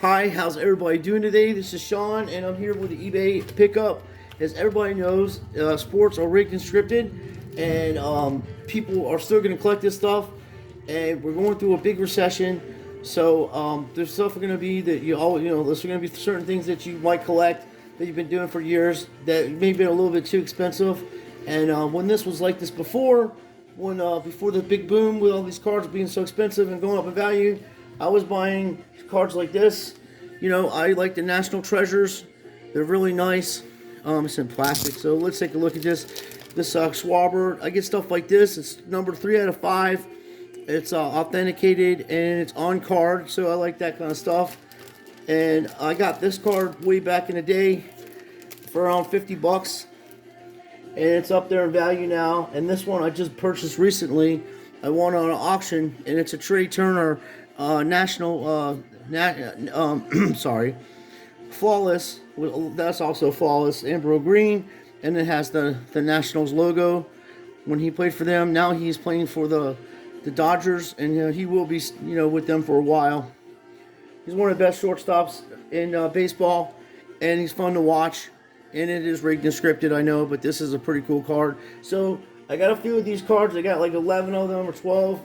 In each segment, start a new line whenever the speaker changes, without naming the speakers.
Hi, how's everybody doing today? This is Sean, and I'm here with the eBay pickup. As everybody knows, sports are rigged and scripted, and people are still going to collect this stuff. And we're going through a big recession, so there's stuff going to be that there's going to be certain things that you might collect that you've been doing for years that may have been a little bit too expensive. And when this was like this before, before the big boom with all these cards being so expensive and going up in value, I was buying cards like this. I like the National Treasures. They're really nice. It's in plastic. So let's take a look at this. This Schwabert. I get stuff like this. It's number 3 out of 5. It's authenticated and it's on card. So I like that kind of stuff. And I got this card way back in the day for around 50 bucks. And it's up there in value now. And this one I just purchased recently. I won on an auction, and it's a Trey Turner national flawless. That's also flawless Ambro green, and it has the Nationals logo when he played for them. Now he's playing for the Dodgers, and he will be with them for a while. He's one of the best shortstops in baseball, and he's fun to watch. And it is rigged and scripted, I know, but this is a pretty cool card. So I got a few of these cards. I got like 11 of them or 12.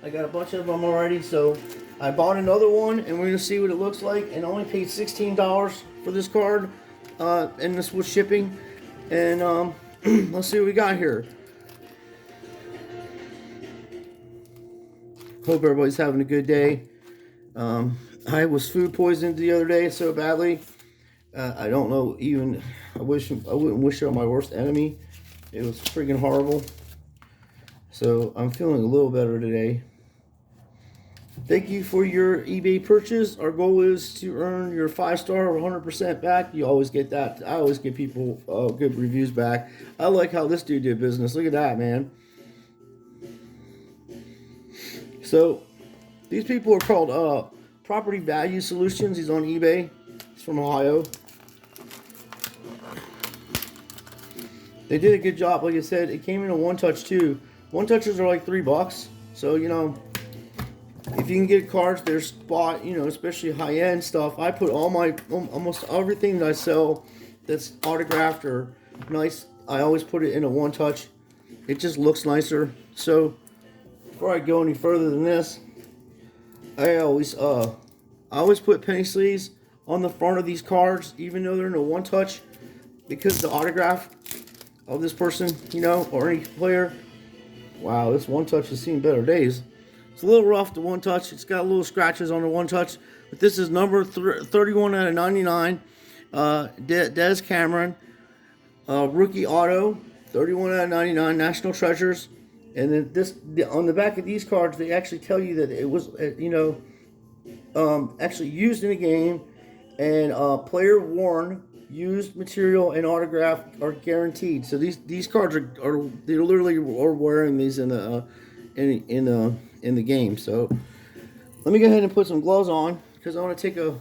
I got a bunch of them already, so I bought another one, and we're gonna see what it looks like. And I only paid $16 for this card, and this was shipping. And let's see what we got here. Hope everybody's having a good day. I was food poisoned the other day so badly. I don't know even. I wouldn't wish it on my worst enemy. It was freaking horrible. So I'm feeling a little better today. Thank you for your eBay purchase. Our goal is to earn your 5-star or 100% back. You always get that. I always give people good reviews back. I like how this dude did business. Look at that, man. So these people are called Property Value Solutions. He's on eBay. He's from Ohio. They did a good job. Like I said, it came in a one-touch too. One-touches are like $3. So, if you can get cards, they're spot, especially high-end stuff. I put almost everything that I sell that's autographed or nice, I always put it in a one-touch. It just looks nicer. So, before I go any further than this, I always put penny sleeves on the front of these cards, even though they're in a one-touch, because the autograph of this person, or any player. Wow, this one touch has seen better days. It's a little rough, the one touch. It's got little scratches on the one touch. But this is number 31 out of 99. Des Cameron. Rookie auto. 31 out of 99. National Treasures. And then on the back of these cards, they actually tell you that it was, actually used in a game. And player worn. Used material and autograph are guaranteed. So these cards they literally are wearing these in the game. So let me go ahead and put some gloves on because I want to take a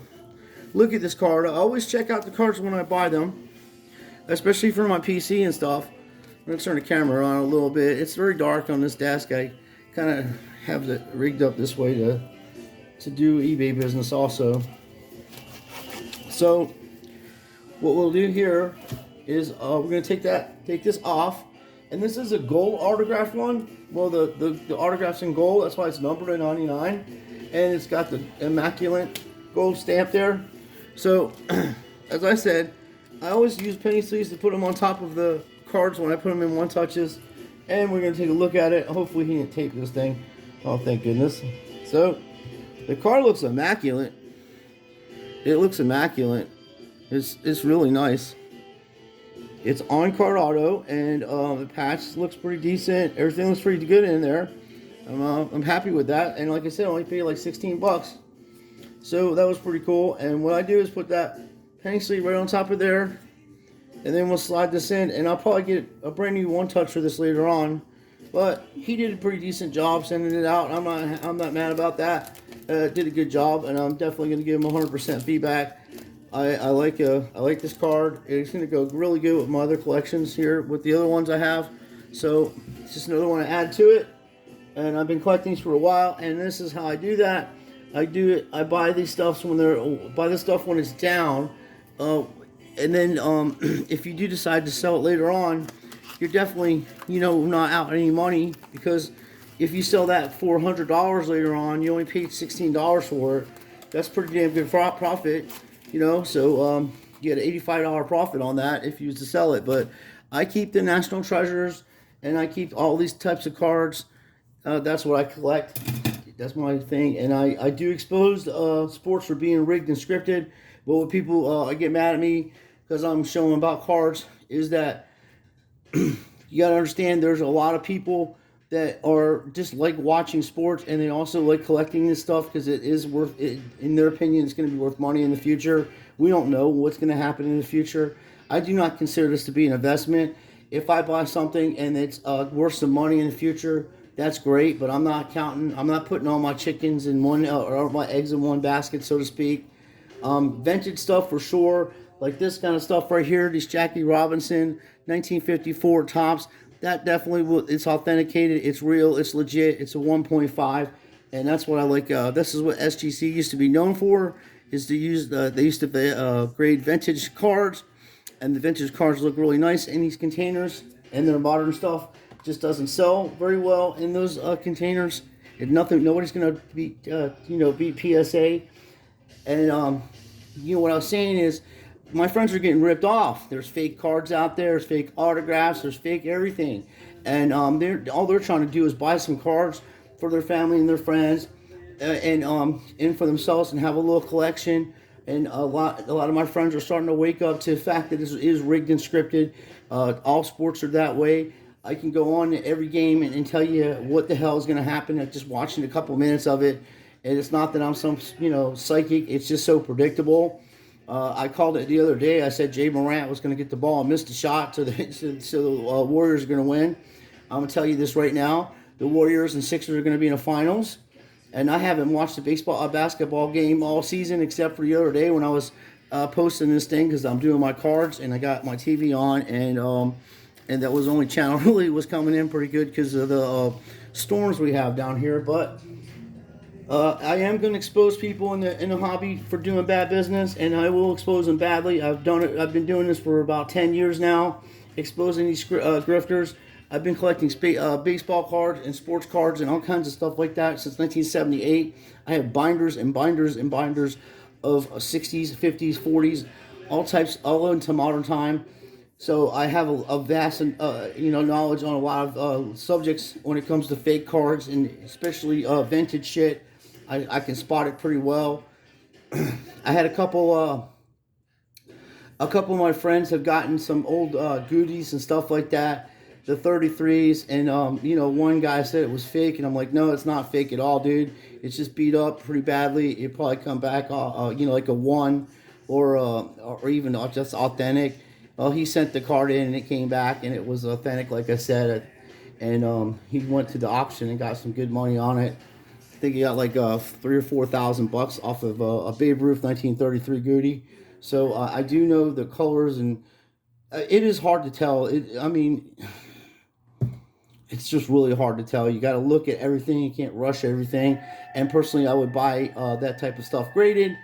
look at this card. I always check out the cards when I buy them, especially for my PC and stuff. I'm gonna turn the camera on a little bit. It's very dark on this desk. I kind of have it rigged up this way to do eBay business also. So what we'll do here is we're going to take this off, and this is a gold autograph one. Well, the autograph's in gold, that's why it's numbered at 99, and it's got the immaculate gold stamp there. So, as I said, I always use penny sleeves to put them on top of the cards when I put them in one touches, and we're going to take a look at it. Hopefully he didn't tape this thing. Oh, thank goodness. So, the card looks immaculate. It looks immaculate. It's really nice. It's on card auto, and the patch looks pretty decent. Everything looks pretty good in there. I'm happy with that. And like I said, I only paid like 16 bucks. So that was pretty cool. And what I do is put that penny sleeve right on top of there, and then we'll slide this in. And I'll probably get a brand new one touch for this later on. But he did a pretty decent job sending it out. I'm not mad about that. Did a good job, and I'm definitely going to give him 100% feedback. I like this card. It's going to go really good with my other collections here with the other ones I have. So it's just another one to add to it. And I've been collecting these for a while, and this is how I do that. I do it. I buy these stuffs when buy the stuff when it's down, uh, and then if you do decide to sell it later on, you're definitely not out any money, because if you sell that for $100 later on, you only paid $16 for it. That's pretty damn good profit, So you get an $85 profit on that if you was to sell it. But I keep the National Treasures, and I keep all these types of cards. That's what I collect. That's my thing, and I do expose sports for being rigged and scripted. But what people get mad at me because I'm showing about cards is that you got to understand there's a lot of people that are just like watching sports, and they also like collecting this stuff because it is worth it. In their opinion, it's going to be worth money in the future. We don't know what's going to happen in the future. I do not consider this to be an investment. If I buy something and it's worth some money in the future, that's great, but I'm not counting. I'm not putting all my chickens in one or my eggs in one basket, so to speak. Vintage stuff for sure, like this kind of stuff right here. These Jackie Robinson 1954 tops. That definitely it's authenticated. It's real. It's legit. It's a 1.5, and that's what I like. This is what SGC used to be known for. Is to use they used to grade vintage cards, and the vintage cards look really nice in these containers, and their modern stuff just doesn't sell very well in those containers. Nobody's gonna beat PSA. And what I was saying is, my friends are getting ripped off. There's fake cards out there. There's fake autographs. There's fake everything. And they're trying to do is buy some cards for their family and their friends, and for themselves, and have a little collection. And a lot of my friends are starting to wake up to the fact that this is rigged and scripted. All sports are that way. I can go on to every game and tell you what the hell is going to happen at just watching a couple minutes of it. And it's not that I'm some psychic. It's just so predictable. I called it the other day. I said Jay Morant was going to get the ball and missed a shot, so the Warriors are going to win. I'm going to tell you this right now: the Warriors and Sixers are going to be in the finals. And I haven't watched a basketball game all season, except for the other day when I was posting this thing because I'm doing my cards and I got my TV on, and that was the only channel really was coming in pretty good because of the storms we have down here. But I am going to expose people in the hobby for doing bad business, and I will expose them badly. I've done it. I've been doing this for about 10 years now, exposing these grifters. I've been collecting baseball cards and sports cards and all kinds of stuff like that since 1978. I have binders and binders and binders of 60s, 50s, 40s, all types, all into modern time. So I have a vast knowledge on a lot of subjects when it comes to fake cards, and especially vintage shit. I can spot it pretty well. I had a couple of my friends have gotten some old goodies and stuff like that, the 33s, and one guy said it was fake, and I'm like, no, it's not fake at all, dude. It's just beat up pretty badly. It'd probably come back like a 1 or even just authentic. Well, he sent the card in and it came back and it was authentic, like I said. And he went to the auction and got some good money on it. I think he got like $3,000 or $4,000 off of a Babe Ruth 1933 goodie. So I do know the colors, and it is hard to tell. It's just really hard to tell. You got to look at everything. You can't rush everything. And personally, I would buy that type of stuff graded.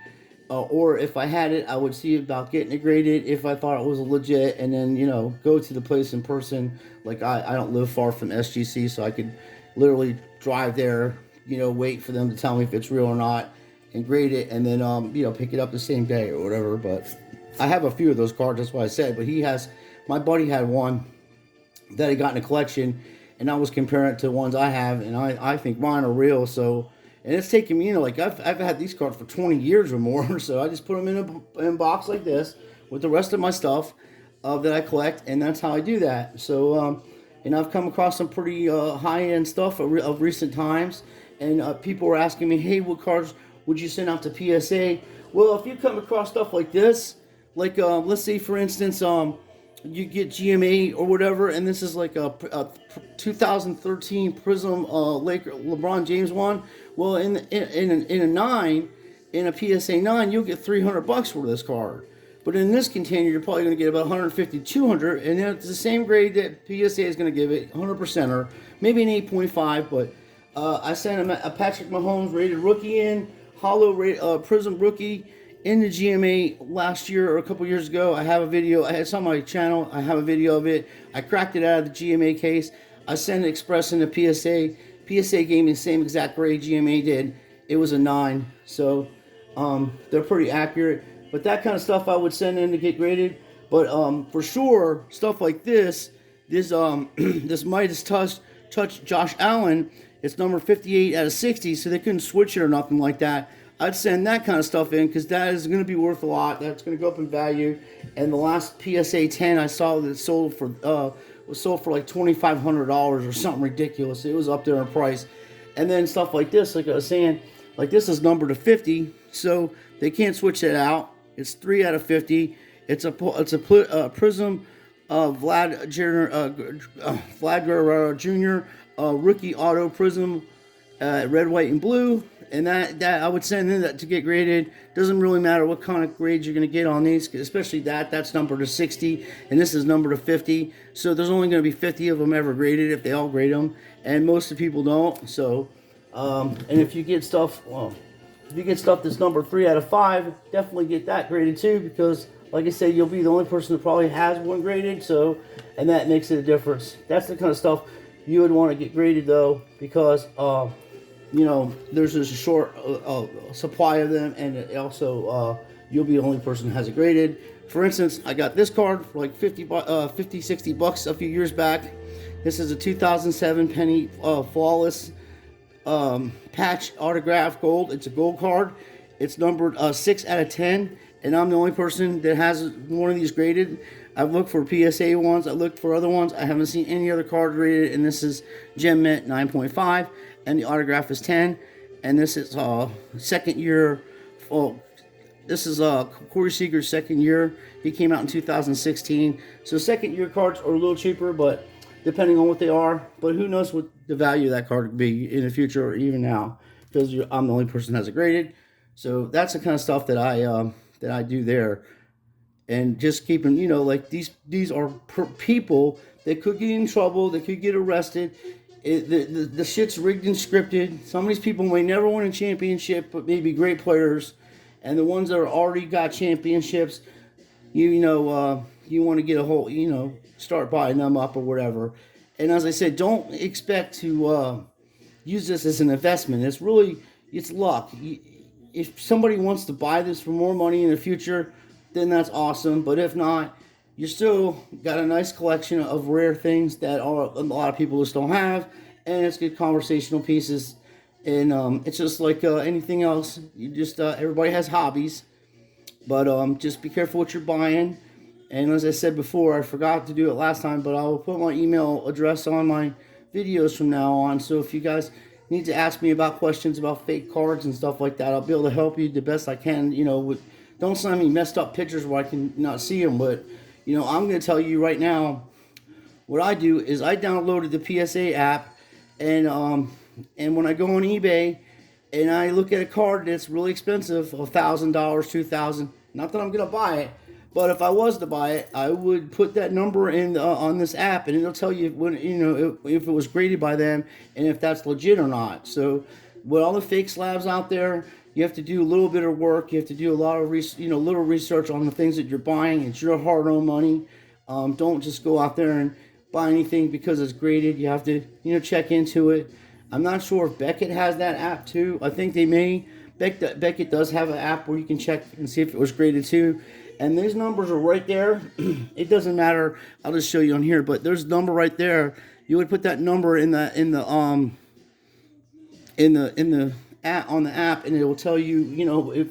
Or if I had it, I would see about getting it graded if I thought it was legit, and then go to the place in person. Like I don't live far from SGC, so I could literally drive there, wait for them to tell me if it's real or not, and grade it, and then pick it up the same day or whatever. But I have a few of those cards. That's what I said. But my buddy had one that he got in a collection, and I was comparing it to ones I have, and I think mine are real. So. And it's taken me, I've had these cards for 20 years or more, so I just put them in a box like this with the rest of my stuff that I collect, and that's how I do that. So, and I've come across some pretty high-end stuff of recent times, and people were asking me, hey, what cards would you send out to PSA? Well, if you come across stuff like this, like, let's say, for instance, you get GM8 or whatever, and this is like a 2013 Prism LeBron James one. Well, in a 9, in a PSA 9, you'll get $300 for this card. But in this container, you're probably going to get about 150, 200, and it's the same grade that PSA is going to give it, 100%, or maybe an 8.5. But I sent him a Patrick Mahomes rated rookie in, Prism rookie in the GMA last year or a couple years ago. I have a video. It's on my channel. I have a video of it. I cracked it out of the GMA case. I sent it express into PSA. PSA gave me the same exact grade GMA did. It was a 9. So they're pretty accurate. But that kind of stuff I would send in to get graded. But for sure, stuff like this this Midas Touch Josh Allen, it's number 58 out of 60, so they couldn't switch it or nothing like that. I'd send that kind of stuff in because that is going to be worth a lot. That's going to go up in value. And the last PSA 10 I saw that sold for was sold for like $2,500 or something ridiculous. It was up there in price. And then stuff like this, like I was saying, like this is numbered to 50, so they can't switch it out. It's 3 out of 50. It's a Prism Vlad Guerrero Jr. Rookie Auto Prism, red, white, and blue. And that I would send in that to get graded. Doesn't really matter what kind of grades you're going to get on these, especially that's numbered to 60, and this is numbered to 50. So there's only going to be 50 of them ever graded if they all grade them, and most of the people don't. So, and if you get stuff, that's numbered 3 out of 5, definitely get that graded too, because like I said, you'll be the only person that probably has one graded. So, and that makes it a difference. That's the kind of stuff you would want to get graded though, because you know, there's just a short supply of them, and it also you'll be the only person that has it graded. For instance, I got this card for like 60 bucks a few years back. This is a 2007 Penny Flawless patch autograph gold. It's a gold card. It's numbered 6 out of 10, and I'm the only person that has one of these graded. I've looked for PSA ones. I looked for other ones. I haven't seen any other card graded, and this is Gem Mint 9.5. And the autograph is 10, and this is second year. This is Corey Seager's second year. He came out in 2016, so second year cards are a little cheaper, but depending on what they are. But who knows what the value of that card could be in the future or even now, because I'm the only person that has it graded. So that's the kind of stuff that I do there, and just keeping, you know, like these are people that could get in trouble, that could get arrested. The shit's rigged and scripted. Some of these people may never win a championship, but may be great players. And the ones that are already got championships, you want to get a whole, start buying them up or whatever. And as I said, don't expect to use this as an investment. It's luck. If somebody wants to buy this for more money in the future, then that's awesome. But if not, you still got a nice collection of rare things that a lot of people just don't have, and it's good conversational pieces. And it's just like anything else. You just everybody has hobbies, but just be careful what you're buying. And as I said before, I forgot to do it last time, but I will put my email address on my videos from now on. So if you guys need to ask me about questions about fake cards and stuff like that, I'll be able to help you the best I can. Don't send me messed up pictures where I can not see them, but I'm going to tell you right now, what I do is I downloaded the PSA app, and when I go on eBay and I look at a card that's really expensive, $1,000, $2,000, not that I'm going to buy it, but if I was to buy it, I would put that number in on this app, and it'll tell you when if it was graded by them and if that's legit or not. So with all the fake slabs out there, you have to do a little bit of work. You have to do a lot of little research on the things that you're buying. It's your hard-earned money. Don't just go out there and buy anything because it's graded. You have to check into it. I'm not sure if Beckett has that app too. I think they may. Beckett does have an app where you can check and see if it was graded too. And these numbers are right there. It doesn't matter. I'll just show you on here. But there's a number right there. You would put that number in the app, on the app, and it will tell you,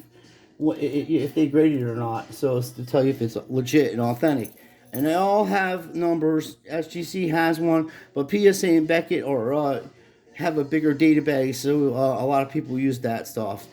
if they graded it or not. So it's to tell you if it's legit and authentic. And they all have numbers. SGC has one, but PSA and Beckett have a bigger database, so a lot of people use that stuff.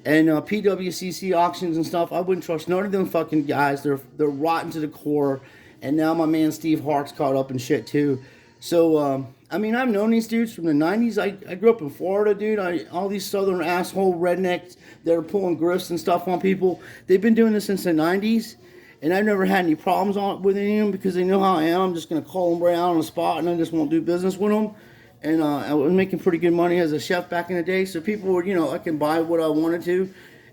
And PWCC auctions and stuff, I wouldn't trust none of them fucking guys. They're rotten to the core. And now my man Steve Hart's caught up in shit too. So I've known these dudes from the 90s. I grew up in Florida, dude. All these southern asshole rednecks that are pulling grifts and stuff on people, they've been doing this since the 90s. And I've never had any problems with any of them because they know how I am. I'm just going to call them right out on the spot, and I just won't do business with them. and I was making pretty good money as a chef back in the day. So people were, I can buy what I wanted to,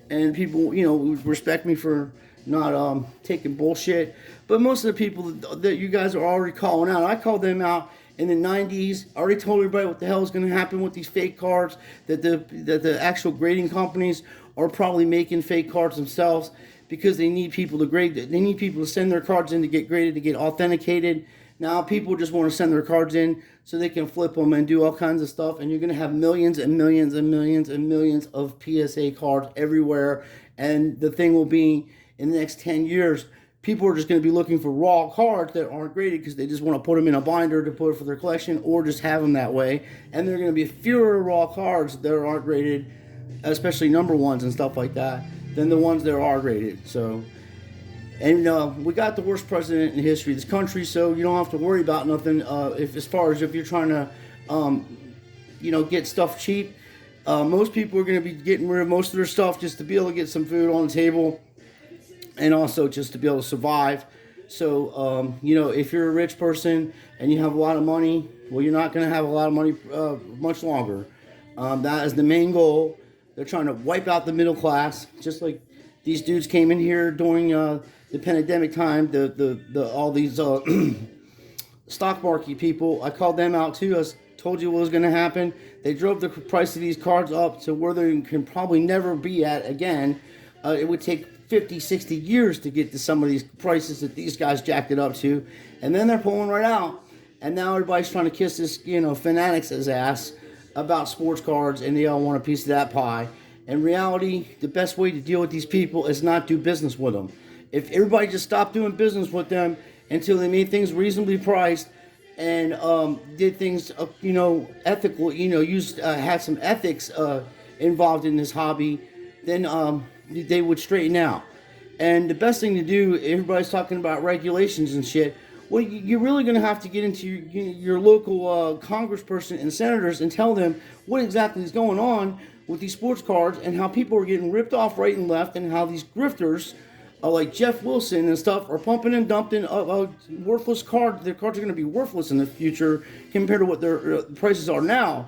and people, would respect me for not taking bullshit. But most of the people that you guys are already calling out, I called them out in the 90s. I already told everybody what the hell is going to happen with these fake cards, that the actual grading companies are probably making fake cards themselves because they need people to grade. They need people to send their cards in to get graded, to get authenticated. Now people just want to send their cards in so they can flip them and do all kinds of stuff, and you're going to have millions and millions and millions and millions of PSA cards everywhere. And the thing will be, in the next 10 years, people are just going to be looking for raw cards that aren't graded because they just want to put them in a binder to put it for their collection, or just have them that way. And there are going to be fewer raw cards that aren't graded, especially number ones and stuff like that, than the ones that are graded. So, and we got the worst president in history of this country, so you don't have to worry about nothing. As far as if you're trying to, get stuff cheap, most people are going to be getting rid of most of their stuff just to be able to get some food on the table, and also just to be able to survive. So, if you're a rich person and you have a lot of money, well, you're not going to have a lot of money much longer. That is the main goal. They're trying to wipe out the middle class, just like these dudes came in here during the pandemic time. All these stock market people, I called them out too. I told you what was going to happen. They drove the price of these cards up to where they can probably never be at again. It would take 50, 60 years to get to some of these prices that these guys jacked it up to. And then they're pulling right out. And now everybody's trying to kiss this, fanatics' ass about sports cards, and they all want a piece of that pie. In reality, the best way to deal with these people is not do business with them. If everybody just stopped doing business with them until they made things reasonably priced and did things, ethical, had some ethics involved in this hobby, then they would straighten out. And the best thing to do, everybody's talking about regulations and shit. Well, you're really going to have to get into your local congressperson and senators and tell them what exactly is going on with these sports cards and how people are getting ripped off right and left, and how these grifters like Jeff Wilson and stuff are pumping and dumping worthless cards. Their cards are going to be worthless in the future compared to what their prices are now.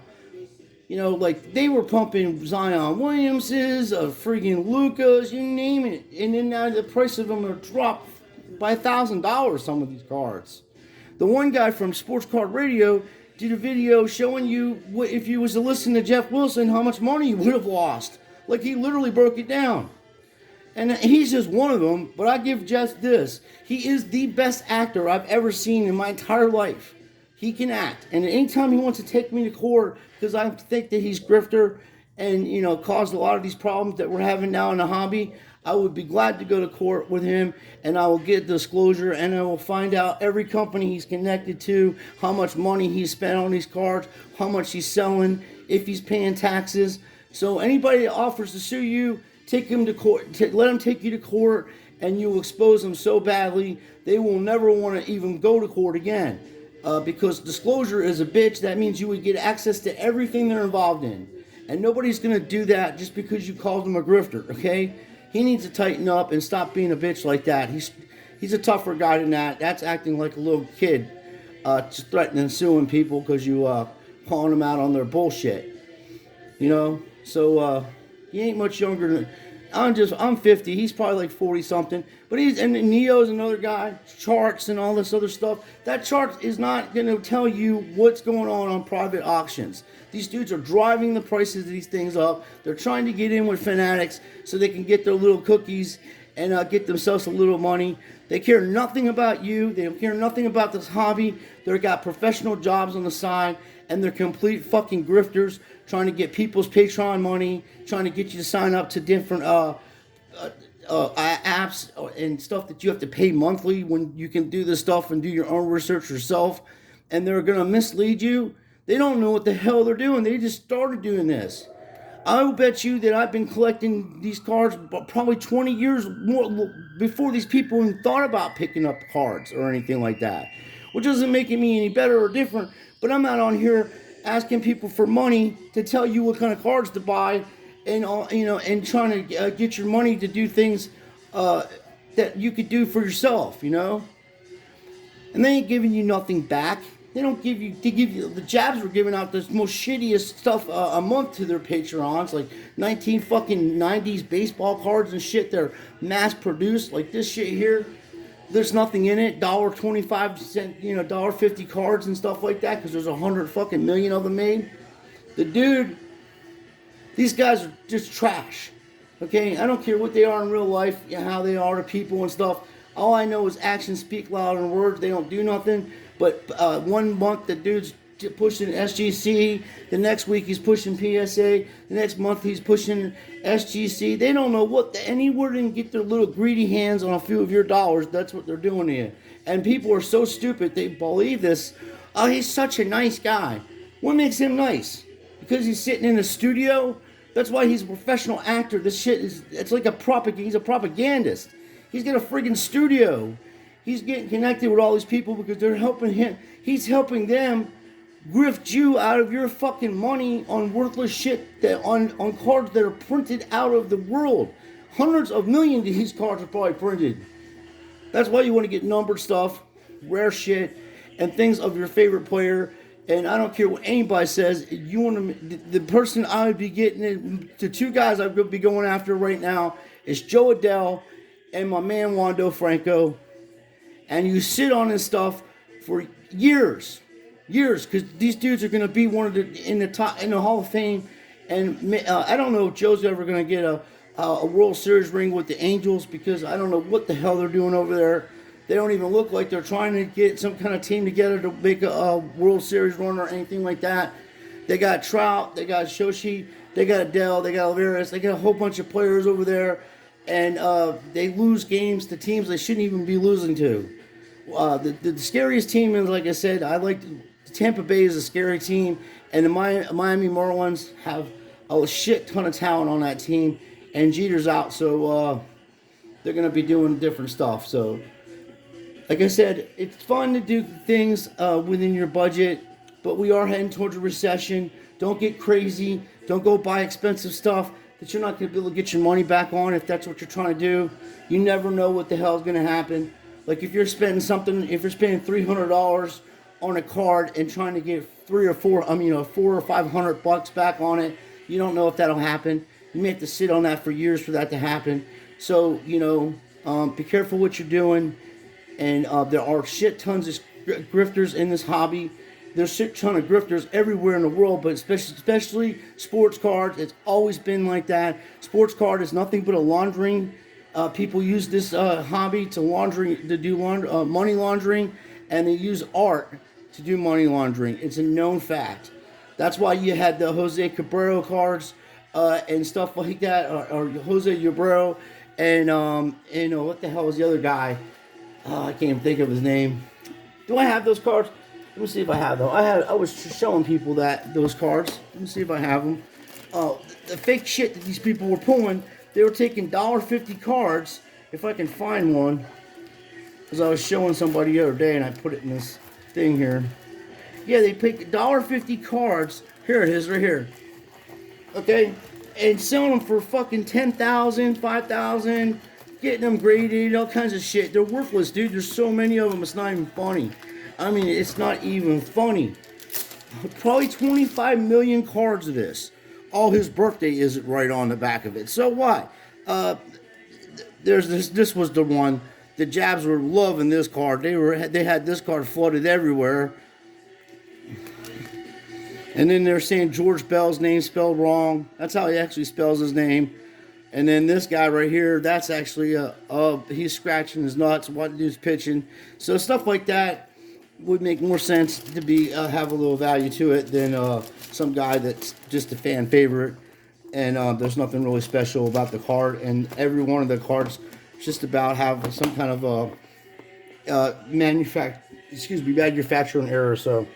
Like they were pumping Zion Williamses, friggin' Lucas, you name it, and then now the price of them are dropped by $1,000. Some of these cards. The one guy from Sports Card Radio did a video showing you what, if you was to listen to Jeff Wilson, how much money you would have lost. Like he literally broke it down. And he's just one of them, but I give Jeff this. He is the best actor I've ever seen in my entire life. He can act. And anytime he wants to take me to court because I think that he's grifter and, caused a lot of these problems that we're having now in the hobby, I would be glad to go to court with him, and I will get disclosure, and I will find out every company he's connected to, how much money he's spent on these cards, how much he's selling, if he's paying taxes. So anybody that offers to sue you, take him to court, let him take you to court, and you will expose them so badly they will never want to even go to court again. Because disclosure is a bitch. That means you would get access to everything they're involved in. And nobody's going to do that just because you called him a grifter, okay? He needs to tighten up and stop being a bitch like that. He's a tougher guy than that. That's acting like a little kid, just threatening and suing people because you calling them out on their bullshit. So he ain't much younger than I'm 50. He's probably like 40 something. But and Neo's another guy. Charts and all this other stuff. That chart is not going to tell you what's going on private auctions. These dudes are driving the prices of these things up. They're trying to get in with fanatics so they can get their little cookies and get themselves a little money. They care nothing about you. They don't care nothing about this hobby. They've got professional jobs on the side, and they're complete fucking grifters trying to get people's Patreon money, trying to get you to sign up to different apps and stuff that you have to pay monthly when you can do this stuff and do your own research yourself. And they're going to mislead you. They don't know what the hell they're doing. They just started doing this. I will bet you that I've been collecting these cards probably 20 years more before these people even thought about picking up cards or anything like that. Which doesn't make me any better or different. But I'm not on here asking people for money to tell you what kind of cards to buy, and and trying to get your money to do things that you could do for yourself, And they ain't giving you nothing back. They don't give you. They give you. The Jabs were giving out this most shittiest stuff a month to their Patreons, like 19 fucking 90s baseball cards and shit. They're mass produced, like this shit here. There's nothing in it. $1.25, $1.50 cards and stuff like that, because there's 100 fucking million of them made. The dude, these guys are just trash. Okay, I don't care what they are in real life, how they are to people and stuff. All I know is actions speak louder than words. They don't do nothing. But 1 month the dude's pushing SGC. The next week he's pushing PSA. The next month he's pushing SGC. They don't know anywhere they can get their little greedy hands on a few of your dollars. That's what they're doing to you. And people are so stupid they believe this. Oh, he's such a nice guy. What makes him nice? Because he's sitting in a studio? That's why he's a professional actor. This shit it's like he's a propagandist. He's got a friggin' studio. He's getting connected with all these people because they're helping him. He's helping them grift you out of your fucking money on worthless shit on cards that are printed out of the world. Hundreds of millions of these cards are probably printed. That's why you want to get numbered stuff, rare shit, and things of your favorite player. And I don't care what anybody says. You want to, the person I would be getting, the two guys I would be going after right now is Joe Adele and my man Wando Franco. And you sit on this stuff for years, because these dudes are going to be in the Hall of Fame. And I don't know if Joe's ever going to get a World Series ring with the Angels, because I don't know what the hell they're doing over there. They don't even look like they're trying to get some kind of team together to make a World Series run or anything like that. They got Trout, they got Shoshi, they got Adele, they got Alvarez, they got a whole bunch of players over there, and they lose games to teams they shouldn't even be losing to. The scariest team is, like I said, Tampa Bay is a scary team, and the Miami Marlins have a shit ton of talent on that team, and Jeter's out, so they're going to be doing different stuff. So, like I said, it's fun to do things within your budget, but we are heading towards a recession. Don't get crazy. Don't go buy expensive stuff that you're not going to be able to get your money back on if that's what you're trying to do. You never know what the hell is going to happen. Like if you're spending $300 on a card and trying to get $400 or $500 back on it, you don't know if that'll happen. You may have to sit on that for years for that to happen. So, be careful what you're doing. And there are shit tons of grifters in this hobby. There's shit ton of grifters everywhere in the world, but especially sports cards. It's always been like that. Sports card is nothing but a laundering. People use this hobby to do money laundering, and they use art to do money laundering. It's a known fact. That's why you had the Jose Cabrera cards and stuff like that, or Jose Cabrera, and what the hell was the other guy? I can't even think of his name. Do I have those cards? Let me see if I have them. I was showing people those cards. Let me see if I have them. The fake shit that these people were pulling. They were taking $1.50 cards. If I can find one, because I was showing somebody the other day, and I put it in this thing here. Yeah, they picked $1.50 cards. Here it is, right here. Okay, and selling them for fucking $10,000, $5,000. Getting them graded, all kinds of shit. They're worthless, dude. There's so many of them, it's not even funny. I mean, it's not even funny. Probably 25 million cards of this. All his birthday isn't right on the back of it. So what? There's this was the one. The Jabs were loving this card. They had this card flooded everywhere. And then they're saying George Bell's name spelled wrong. That's how he actually spells his name. And then this guy right here, that's actually he's scratching his nuts. What dude's pitching? So stuff like that would make more sense to be have a little value to it than some guy that's just a fan favorite. And there's nothing really special about the card. And every one of the cards just about have some kind of manufacturing error. So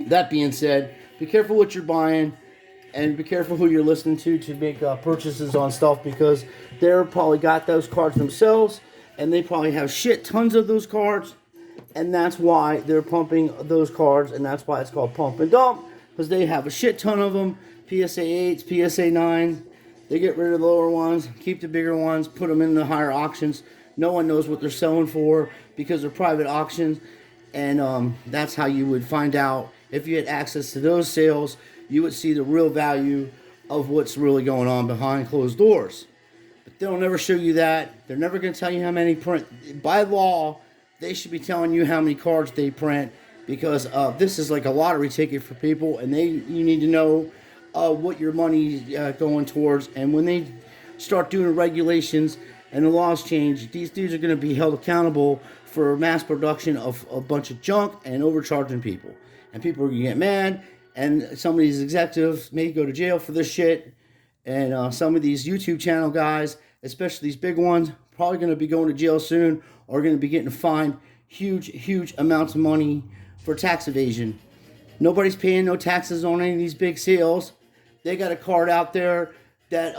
that being said, be careful what you're buying. And be careful who you're listening to make purchases on stuff, because they're probably got those cards themselves, and they probably have shit tons of those cards, and that's why they're pumping those cards, and that's why it's called pump and dump, because they have a shit ton of them. PSA 8s, PSA 9s. They get rid of the lower ones, keep the bigger ones, put them in the higher auctions. No one knows what they're selling for because they're private auctions. And that's how you would find out. If you had access to those sales, you would see the real value of what's really going on behind closed doors. But they'll never show you that. They're never going to tell you how many print. By law, they should be telling you how many cards they print, because this is like a lottery ticket for people, and you need to know what your money's going towards. And when they start doing regulations and the laws change, these dudes are going to be held accountable for mass production of a bunch of junk and overcharging people. And people are going to get mad, and some of these executives may go to jail for this shit. And some of these YouTube channel guys, especially these big ones, probably going to be going to jail soon, or going to be getting fined huge amounts of money for tax evasion. Nobody's paying no taxes on any of these big sales. They got a card out there that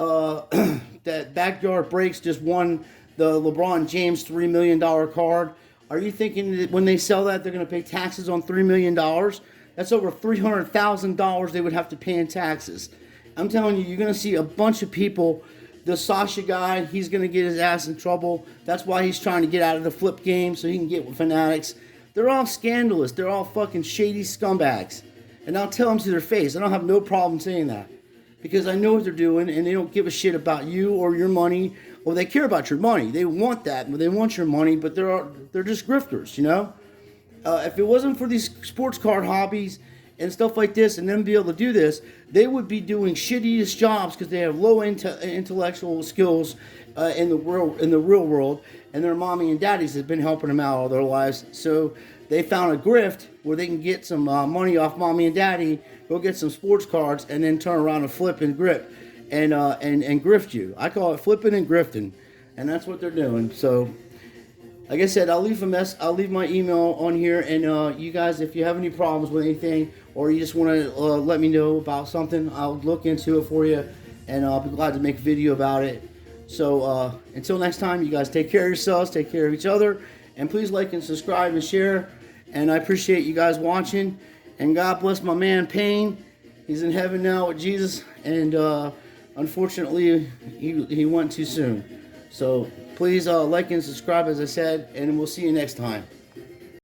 that Backyard Breaks just won the LeBron James $3 million card. Are you thinking that when they sell that, they're going to pay taxes on $3 million? That's over $300,000 they would have to pay in taxes. I'm telling you, you're going to see a bunch of people. The Sasha guy, he's going to get his ass in trouble. That's why he's trying to get out of the flip game so he can get with Fanatics. They're all scandalous. They're all fucking shady scumbags. And I'll tell them to their face. I don't have no problem saying that, because I know what they're doing, and they don't give a shit about you or your money. Well, they care about your money. They want that. They want your money, but they're just grifters, you know? If it wasn't for these sports card hobbies and stuff like this, and them be able to do this, they would be doing shittiest jobs because they have low intellectual skills in the real world, and their mommy and daddies have been helping them out all their lives. So they found a grift where they can get some money off mommy and daddy, go get some sports cards, and then turn around and flip and grip and grift you. I call it flipping and grifting, and that's what they're doing. So, like I said, I'll leave my email on here, and you guys, if you have any problems with anything, or you just want to let me know about something, I'll look into it for you, and I'll be glad to make a video about it. So until next time, you guys take care of yourselves, take care of each other, and please like and subscribe and share. And I appreciate you guys watching. And God bless my man Payne. He's in heaven now with Jesus, and unfortunately he went too soon. So please like and subscribe, as I said, and we'll see you next time.